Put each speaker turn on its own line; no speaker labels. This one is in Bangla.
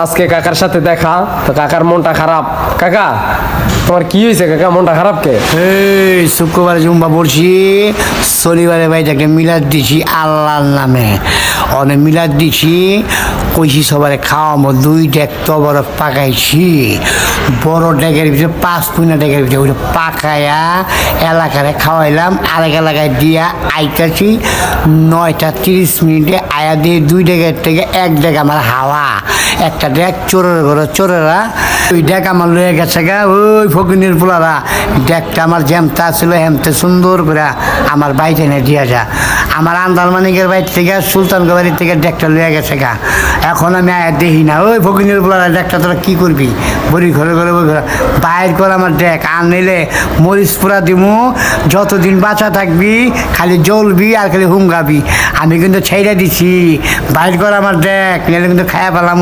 আজকে কাকার সাথে দেখা তো কাকার মনটা খারাপ। কাকা তোমার কি হয়েছে কাকা, মনটা খারাপ কে?
এই শুক্রবারে জুম্বা পড়ছি, শনিবারে বাড়িতে একটা মিলাদ দিছি আল্লাহর নামে। অনেক মিলাদ দিছি, কইছি সবারে খাওয়াবো। 2 ডেক তবরক পাকাইছি, বড় ডেকের ভিতরে 5 কুইনা ডেকের ভিতরে ওইটা পাকায়া এলাকারে খাওয়াইলাম। আরেক এলাকায় দিয়া আইতাছি 9টা 30 মিনিটে আয়া দিয়ে 2 ডেকের থেকে 1 ডেক আমার হাওয়া, একটা ডেক চোরের ঘরে চোরেরা। ওই ডেক আমার লয়ে গেছে গা ওই ফকিনের পোলারা। ডেকটা আমার জ্যামতা ছিল হেমতে সুন্দর করে আমার বাড়িতে এনে দিয়া যা। আমার আন্দারমানিকের বাড়ি থেকে সুলতানগঞ্জ বাড়ির থেকে ডেকটা লয়ে গেছে গা। এখন আমি আয়া দেখি না ওই ফকিনের পোলারা ডেকটা তোরা কী করবি, বড়ি ঘরে ঘরে ঘরে বাইর কর আমার ডেক। আর নিলে মরিচ পুরা দিমু, যতদিন বাঁচা থাকবি খালি জ্বলবি আর খালি হুমগাবি। আমি কিন্তু ছেড়ে দিছি, বাইর কর আমার ডেক, নিলে কিন্তু খায়া পেলাম।